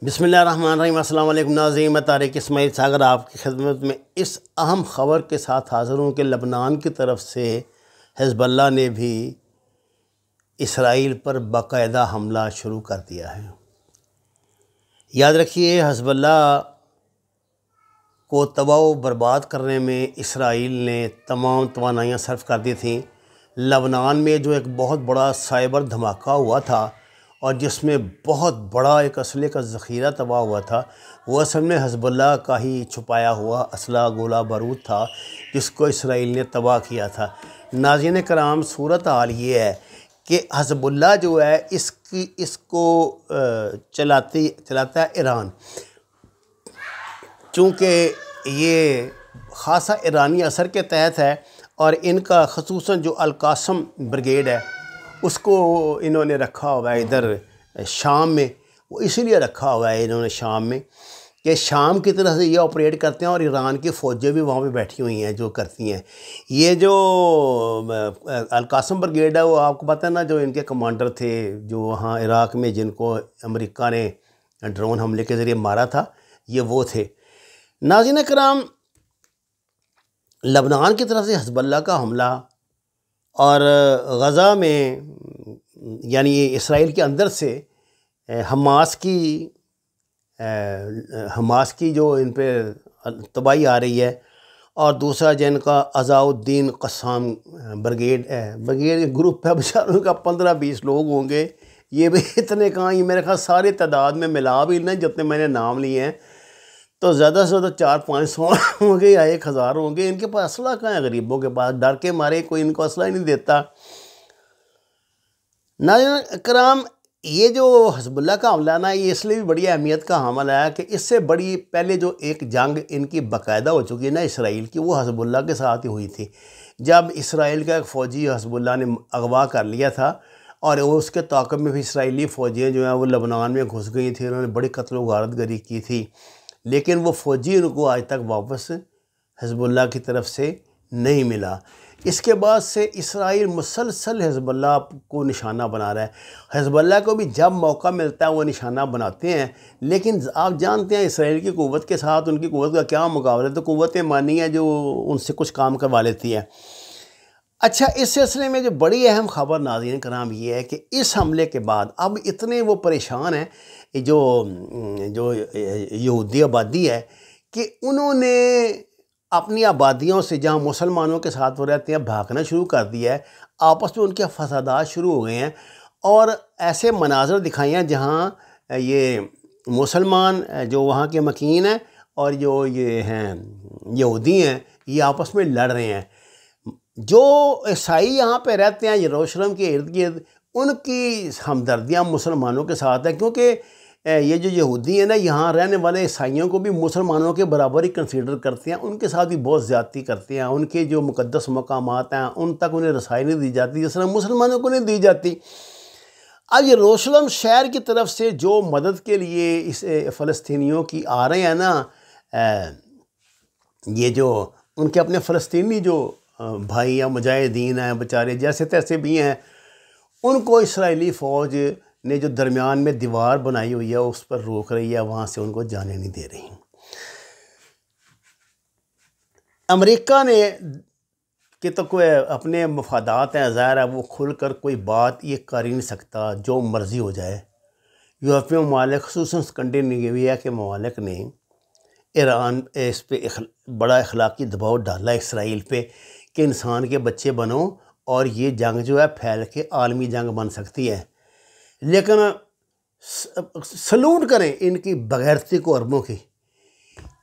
بسم اللہ الرحمن الرحیم۔ السلام علیکم ناظرین، میں طارق اسماعیل ساگر آپ کی خدمت میں اس اہم خبر کے ساتھ حاضر ہوں کہ لبنان کی طرف سے حزب اللہ نے بھی اسرائیل پر باقاعدہ حملہ شروع کر دیا ہے۔ یاد رکھیے، حزب اللہ کو تباہ و برباد کرنے میں اسرائیل نے تمام توانائیاں صرف کر دی تھیں۔ لبنان میں جو ایک بہت بڑا سائبر دھماکہ ہوا تھا اور جس میں بہت بڑا ایک اسلحے کا ذخیرہ تباہ ہوا تھا، وہ اصل میں حزب اللہ کا ہی چھپایا ہوا اسلحہ گولہ بارود تھا جس کو اسرائیل نے تباہ کیا تھا۔ ناظرین کرام، صورتحال یہ ہے کہ حزب اللہ جو ہے اس کو چلاتا ہے ایران، چونکہ یہ خاصا ایرانی اثر کے تحت ہے، اور ان کا خصوصاً جو القاسم بریگیڈ ہے اس کو انہوں نے رکھا ہوا ہے ادھر شام میں۔ وہ اسی لیے رکھا ہوا ہے انہوں نے شام میں کہ شام کی طرح سے یہ آپریٹ کرتے ہیں، اور ایران کی فوجیں بھی وہاں پہ بیٹھی ہوئی ہیں جو کرتی ہیں۔ یہ جو القاسم بریگیڈ ہے، وہ آپ کو پتہ ہے نا، جو ان کے کمانڈر تھے جو وہاں عراق میں جن کو امریکہ نے ڈرون حملے کے ذریعے مارا تھا، یہ وہ تھے۔ ناظرین کرام، لبنان کی طرف سے حزب اللہ کا حملہ اور غزہ میں یعنی اسرائیل کے اندر سے حماس کی جو ان پہ تباہی آ رہی ہے، اور دوسرا جن کا عزاء الدین قسام بریگیڈ گروپ ہے، بیچاروں کا 15-20 لوگ ہوں گے۔ یہ بھی اتنے کہاں، یہ میرے خیال سارے تعداد میں ملا بھی نہیں جتنے میں نے نام لیے ہیں، تو زیادہ سے زیادہ 400-500 ہوں گے یا 1000 ہوں گے۔ ان کے پاس اسلحہ کہاں ہے؟ غریبوں کے پاس ڈر کے مارے کوئی ان کو اسلحہ ہی نہیں دیتا۔ ناظرین کرام، یہ جو حزب اللہ کا حملہ نا، یہ اس لیے بھی بڑی اہمیت کا حامل ہے کہ اس سے بڑی پہلے جو ایک جنگ ان کی باقاعدہ ہو چکی ہے نا اسرائیل کی، وہ حزب اللہ کے ساتھ ہی ہوئی تھی، جب اسرائیل کا ایک فوجی حزب اللہ نے اغوا کر لیا تھا، اور اس کے تعاقب میں بھی اسرائیلی فوجیاں جو ہیں وہ لبنان میں گھس گئی تھیں، انہوں نے بڑی قتل و غارت گری کی تھی، لیکن وہ فوجی ان کو آج تک واپس حزب اللہ کی طرف سے نہیں ملا۔ اس کے بعد سے اسرائیل مسلسل حزب اللہ کو نشانہ بنا رہا ہے۔ حزب اللہ کو بھی جب موقع ملتا ہے وہ نشانہ بناتے ہیں، لیکن آپ جانتے ہیں اسرائیل کی قوت کے ساتھ ان کی قوت کا کیا مقابلہ ہے، تو قوت ایمانی ہے جو ان سے کچھ کام کروا لیتی ہے۔ اچھا، اس سلسلے میں جو بڑی اہم خبر ناظرین کرام یہ ہے کہ اس حملے کے بعد اب اتنے وہ پریشان ہیں جو یہودی آبادی ہے، کہ انہوں نے اپنی آبادیوں سے جہاں مسلمانوں کے ساتھ وہ رہتے ہیں بھاگنا شروع کر دیا ہے۔ آپس میں ان کے فسادات شروع ہو گئے ہیں، اور ایسے مناظر دکھائے ہیں جہاں یہ مسلمان جو وہاں کے مکین ہیں اور جو یہ ہیں یہودی ہیں، یہ آپس میں لڑ رہے ہیں۔ جو عیسائی یہاں پہ رہتے ہیں یروشلم کے ارد گرد، ان کی ہمدردیاں مسلمانوں کے ساتھ ہیں، کیونکہ یہ جو یہودی ہیں نا، یہاں رہنے والے عیسائیوں کو بھی مسلمانوں کے برابر ہی کنسیڈر کرتے ہیں، ان کے ساتھ بھی بہت زیادتی کرتے ہیں، ان کے جو مقدس مقامات ہیں ان تک انہیں رسائی نہیں دی جاتی جس طرح مسلمانوں کو نہیں دی جاتی۔ اب یروشلم شہر کی طرف سے جو مدد کے لیے اس فلسطینیوں کی آ رہے ہیں نا، یہ جو ان کے اپنے فلسطینی جو بھائی یا مجاہدین ہیں بیچارے جیسے تیسے بھی ہیں، ان کو اسرائیلی فوج نے جو درمیان میں دیوار بنائی ہوئی ہے اس پر روک رہی ہے، وہاں سے ان کو جانے نہیں دے رہی۔ امریکہ نے کہ تو کوئی اپنے مفادات ہیں، ظاہر ہے وہ کھل کر کوئی بات یہ کر ہی نہیں سکتا، جو مرضی ہو جائے۔ یورپی ممالک خصوصاً اسکینڈینیویا کے ممالک نے ایران اس پہ بڑا اخلاقی دباؤ ڈالا اسرائیل پہ کہ انسان کے بچے بنو، اور یہ جنگ جو ہے پھیل کے عالمی جنگ بن سکتی ہے۔ لیکن سلوٹ کریں ان کی بغیرتی کو عربوں کی،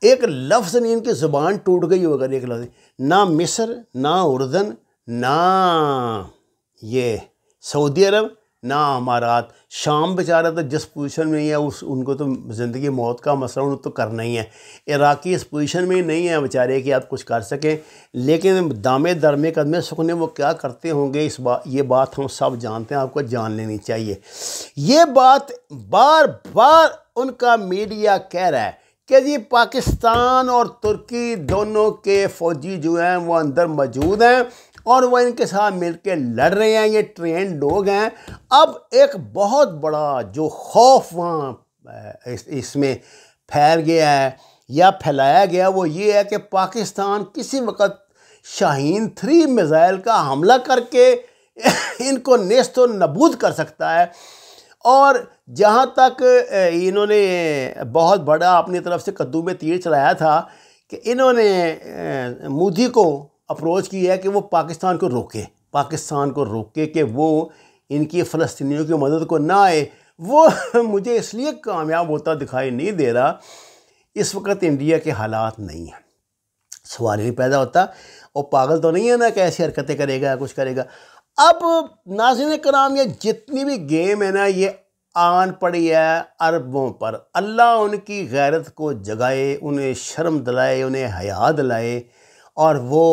ایک لفظ نہیں، ان کی زبان ٹوٹ گئی ہوگا ایک لفظ، نہ مصر، نہ اردن، نہ یہ سعودی عرب، نہ امارات۔ شام بیچارہ تو جس پوزیشن میں ہی ہے ان کو تو زندگی موت کا مسئلہ انہوں تو کرنا ہی ہے۔ عراقی اس پوزیشن میں ہی نہیں ہے بیچارے کہ آپ کچھ کر سکیں، لیکن دامے درمے قدمے سکنے وہ کیا کرتے ہوں گے، یہ بات ہم سب جانتے ہیں، آپ کو جان لینی چاہیے۔ یہ بات بار بار ان کا میڈیا کہہ رہا ہے کہ جی پاکستان اور ترکی دونوں کے فوجی جو ہیں وہ اندر موجود ہیں، اور وہ ان کے ساتھ مل کے لڑ رہے ہیں، یہ ٹرینڈ لوگ ہیں۔ اب ایک بہت بڑا جو خوف وہاں اس میں پھیل گیا ہے یا پھیلایا گیا وہ یہ ہے کہ پاکستان کسی وقت شاہین 3 میزائل کا حملہ کر کے ان کو نیست و نابود کر سکتا ہے. اور جہاں تک انہوں نے بہت بڑا اپنی طرف سے کدو میں تیر چلایا تھا کہ انہوں نے مودی کو اپروچ کی ہے کہ وہ پاکستان کو روکے کہ وہ ان کی فلسطینیوں کی مدد کو نہ آئے. وہ مجھے اس لیے کامیاب ہوتا دکھائی نہیں دے رہا. اس وقت انڈیا کے حالات نہیں ہیں. سوال ہی پیدا ہوتا وہ پاگل تو نہیں ہے نا کہ ایسی حرکتیں کرے گا کچھ کرے گا. اب ناظرین کرام یہ جتنی بھی گیم ہے نا یہ آن پڑی ہے عربوں پر. اللہ ان کی غیرت کو جگائے, انہیں شرم دلائے, انہیں حیا دلائے, اور وہ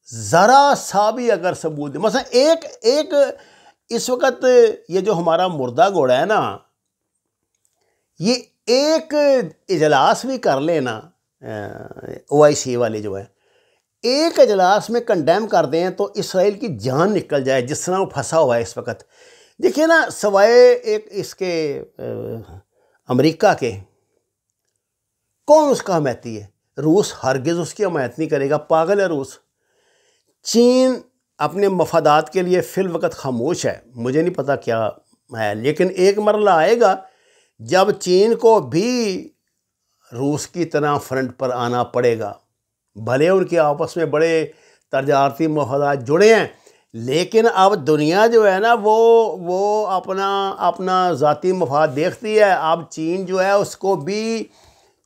ذرا سا بھی اگر ثبوت دے. مثلا ایک اس وقت یہ جو ہمارا مردہ گھوڑا ہے نا یہ ایک اجلاس بھی کر لے نا OIC والے جو ہے ایک اجلاس میں کنڈیم کر دیں تو اسرائیل کی جان نکل جائے جس طرح وہ پھنسا ہوا ہے اس وقت. دیکھیں نا سوائے ایک اس کے امریکہ کے کون اس کا حمایتی ہے؟ روس ہرگز اس کی حمایت نہیں کرے گا, پاگل ہے روس. چین اپنے مفادات کے لیے فی الوقت خاموش ہے, مجھے نہیں پتا کیا ہے, لیکن ایک مرحلہ آئے گا جب چین کو بھی روس کی طرح فرنٹ پر آنا پڑے گا. بھلے ان کے آپس میں بڑے تجارتی مفادات جڑے ہیں لیکن اب دنیا جو ہے نا وہ اپنا ذاتی مفاد دیکھتی ہے. اب چین جو ہے اس کو بھی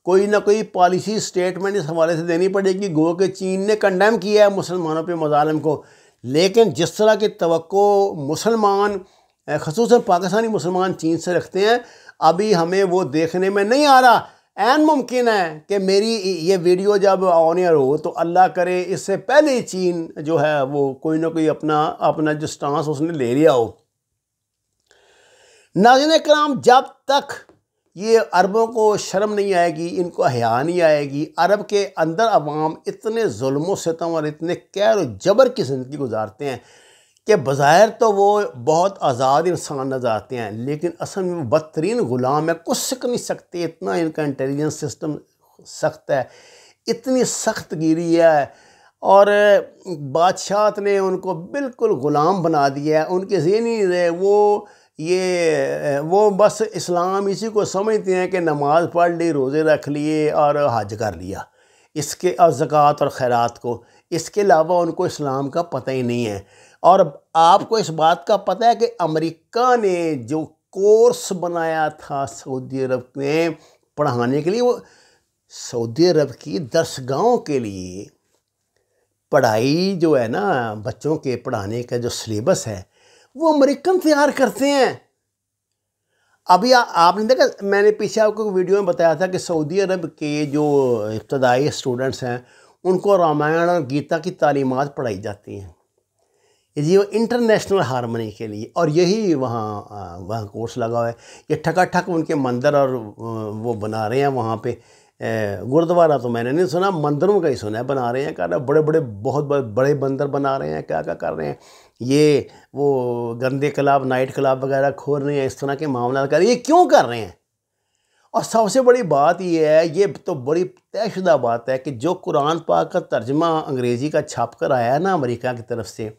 کوئی نہ کوئی پالیسی سٹیٹمنٹ اس حوالے سے دینی پڑے گی. گو کہ چین نے کنڈیم کیا ہے مسلمانوں پہ مظالم کو, لیکن جس طرح کی توقع مسلمان خصوصاً پاکستانی مسلمان چین سے رکھتے ہیں ابھی ہمیں وہ دیکھنے میں نہیں آ رہا. عین ممکن ہے کہ میری یہ ویڈیو جب آن ایئر ہو تو اللہ کرے اس سے پہلے ہی چین جو ہے وہ کوئی نہ کوئی اپنا جو سٹانس اس نے لے لیا ہو. ناظرین کرام جب تک یہ عربوں کو شرم نہیں آئے گی, ان کو حیا نہیں آئے گی, عرب کے اندر عوام اتنے ظلم و ستم اور اتنے قہر و جبر کی زندگی گزارتے ہیں کہ بظاہر تو وہ بہت آزاد انسان نظر آتے ہیں لیکن اصل میں وہ بدترین غلام ہے, کچھ سیکھ نہیں سکتے. اتنا ان کا انٹیلیجنس سسٹم سخت ہے, اتنی سخت گیری ہے, اور بادشاہت نے ان کو بالکل غلام بنا دیا ہے. ان کے ذہن ہی نہیں رہے, وہ بس اسلام اسی کو سمجھتے ہیں کہ نماز پڑھ لی, روزے رکھ لیے اور حج کر لیا, اس کے اور زکوٰۃ اور خیرات کو, اس کے علاوہ ان کو اسلام کا پتہ ہی نہیں ہے. اور آپ کو اس بات کا پتہ ہے کہ امریکہ نے جو کورس بنایا تھا سعودی عرب میں پڑھانے کے لیے, وہ سعودی عرب کی درسگاہوں کے لیے پڑھائی جو ہے نا بچوں کے پڑھانے کا جو سلیبس ہے وہ امریکن تیار کرتے ہیں. ابھی آپ نے دیکھا, میں نے پیچھے آپ کو ویڈیو میں بتایا تھا کہ سعودی عرب کے جو ابتدائی اسٹوڈنٹس ہیں ان کو رامائن اور گیتا کی تعلیمات پڑھائی جاتی ہیں یہ انٹرنیشنل ہارمنی کے لیے, اور یہی وہاں کورس لگا ہوا ہے. یہ ٹھکا ٹھک ان کے مندر اور وہ بنا رہے ہیں وہاں پہ. گردوارہ تو میں نے نہیں سنا, مندروں کا ہی سنا ہے بنا رہے ہیں, کہہ رہا بڑے بہت بڑے بندر بنا رہے ہیں, کیا کر رہے ہیں, یہ وہ گندے کلاب نائٹ کلاب وغیرہ کھول رہے ہیں, اس طرح کے معاملات کر رہے ہیں. یہ کیوں کر رہے ہیں؟ اور سب سے بڑی بات یہ ہے, یہ تو بڑی طے شدہ بات ہے کہ جو قرآن پاک کا ترجمہ انگریزی کا چھاپ کر آیا ہے نا امریکہ کی طرف سے,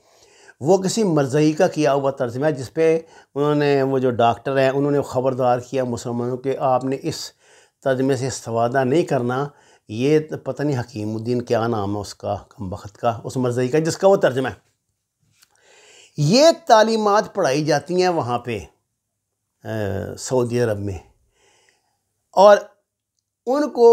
وہ کسی مرزئی کا کیا ہوا ترجمہ ہے جس پہ انہوں نے وہ جو ڈاکٹر ہیں انہوں نے خبردار کیا مسلمانوں کے آپ نے اس ترجمے سے استفادہ نہیں کرنا. یہ پتہ نہیں حکیم الدین کیا نام ہے اس کا, کم بخت کا, اس مرزئی کا جس کا وہ ترجمہ ہے. یہ تعلیمات پڑھائی جاتی ہیں وہاں پہ سعودی عرب میں, اور ان کو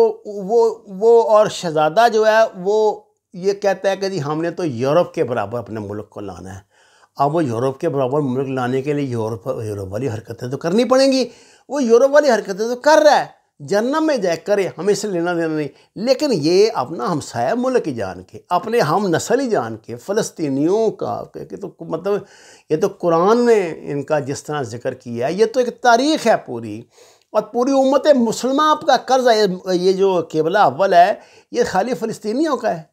وہ اور شہزادہ جو ہے وہ یہ کہتا ہے کہ جی ہم نے تو یورپ کے برابر اپنے ملک کو لانا ہے. اب وہ یورپ کے برابر ملک لانے کے لیے یورپ والی حرکتیں تو کرنی پڑیں گی. وہ یورپ والی حرکتیں تو کر رہا ہے, جہنم میں جائے کرے, ہمیں سے لینا دینا نہیں. لیکن یہ اپنا ہمسایہ ملک ہی جان کے, اپنے ہم نسل ہی جان کے, فلسطینیوں کا کہ تو مطلب یہ تو قرآن نے ان کا جس طرح ذکر کیا ہے, یہ تو ایک تاریخ ہے پوری, اور پوری امت مسلمہ آپ کا قرض ہے. یہ جو قبلہ اول ہے یہ خالی فلسطینیوں کا ہے.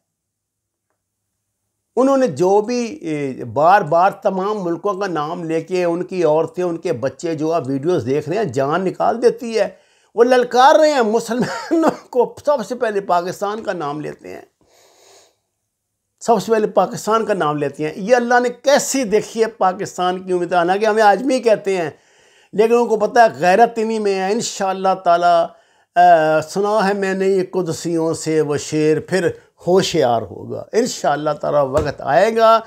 انہوں نے جو بھی بار بار تمام ملکوں کا نام لے کے ان کی عورتیں ان کے بچے جو آپ ویڈیوز دیکھ رہے ہیں جان نکال دیتی ہے. وہ للکار رہے ہیں مسلمانوں کو، سب سے پہلے پاکستان کا نام لیتے ہیں، سب سے پہلے پاکستان کا نام لیتے ہیں. یہ اللہ نے کیسی دیکھی ہے پاکستان کی امید، حالانکہ ہمیں آجمی کہتے ہیں لیکن ان کو پتہ ہے غیرت انہی میں ہے. انشاءاللہ تعالی سنا ہے میں نے یہ قدسیوں سے وہ شعر، پھر ہوشیار ہوگا. انشاءاللہ تعالی وقت آئے گا،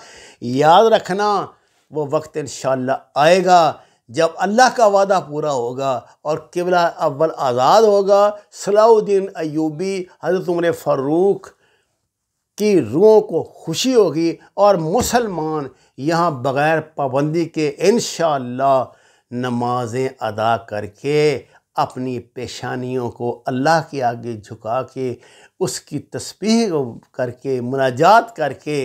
یاد رکھنا وہ وقت انشاءاللہ آئے گا جب اللہ کا وعدہ پورا ہوگا اور قبلہ اول آزاد ہوگا. صلاح الدین ایوبی، حضرت عمر فاروق کی روحوں کو خوشی ہوگی اور مسلمان یہاں بغیر پابندی کے انشاءاللہ نمازیں ادا کر کے اپنی پیشانیوں کو اللہ کے آگے جھکا کے اس کی تسبیح کر کے مناجات کر کے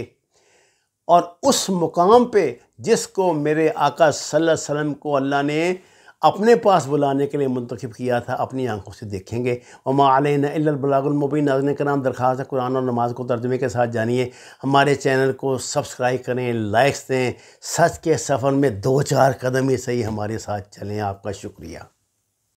اور اس مقام پہ جس کو میرے آقا صلی اللہ علیہ وسلم کو اللہ نے اپنے پاس بلانے کے لیے منتخب کیا تھا، اپنی آنکھوں سے دیکھیں گے. وما علینا الا البلاغ المبین. ناظرین کرام، درخواست ہے قرآن اور نماز کو ترجمے کے ساتھ جانیے. ہمارے چینل کو سبسکرائب کریں، لائکس دیں. سچ کے سفر میں 2-4 قدم ہی صحیح ہمارے ساتھ چلیں. آپ کا شکریہ.